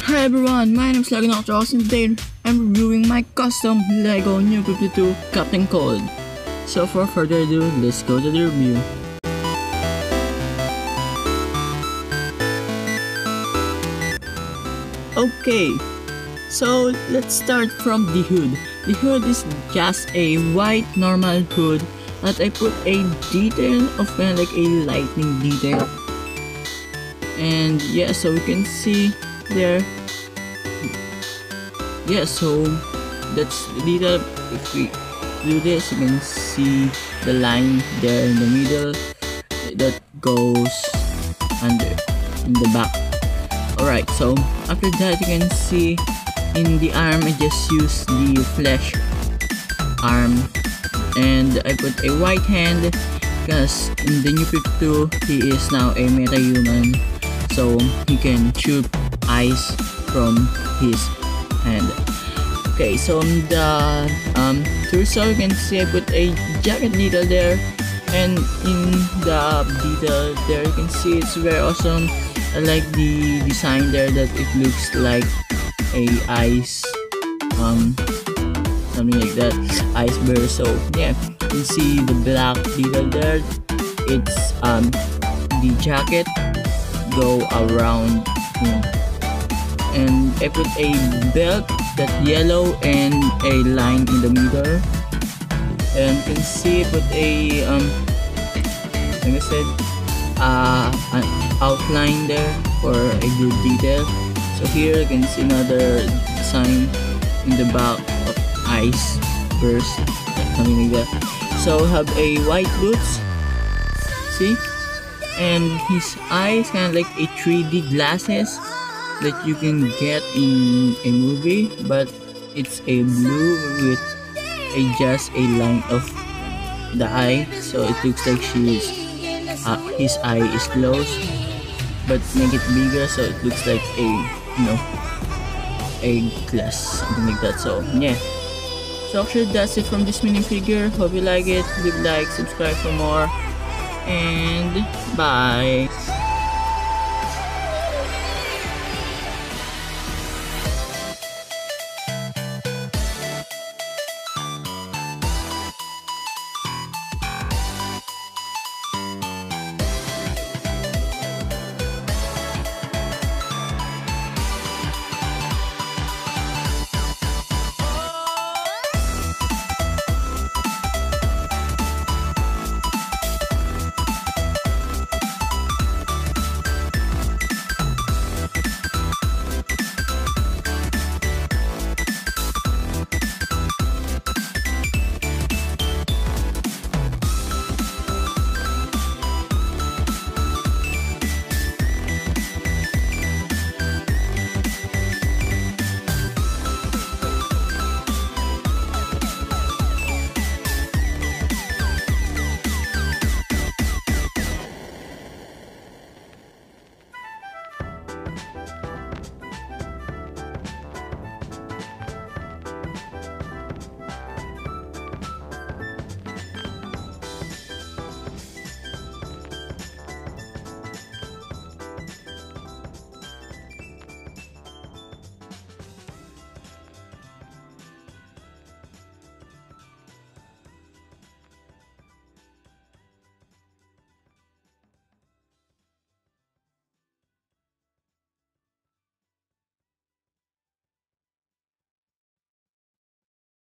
Hi everyone, my name is Laganoctros and today I'm reviewing my custom LEGO New 52 Captain Cold. So for further ado, let's go to the review. Okay, so let's start from the hood. The hood is just a white normal hood that I put a detail of kind of like a lightning detail. And yeah, so you can see there. Yeah, so that's the detail. If we do this, you can see the line there in the middle that goes under in the back. Alright, so after that you can see in the arm I just used the flesh arm and I put a white hand because in the new 52 he is now a meta-human, so he can shoot ice from his hand. Okay, so on the torso you can see I put a jacket detail there, and in the detail there you can see it's very awesome. I like the design there that it looks like a ice something like that, ice bear. So yeah, you can see the black detail there. It's the jacket go around, and I put a belt that yellow and a line in the middle, and you can see I put a like I said an outline there for a good detail. So here you can see another sign in the back of ice burst, something like that. So have a white boots, see, and his eyes kind of like a 3D glasses that you can get in a movie, but it's a blue with just a line of the eye, so it looks like his eye is closed, but make it bigger so it looks like a glass, something like that. So yeah, so actually that's it from this minifigure. Hope you like it. Leave a like, subscribe for more, and bye.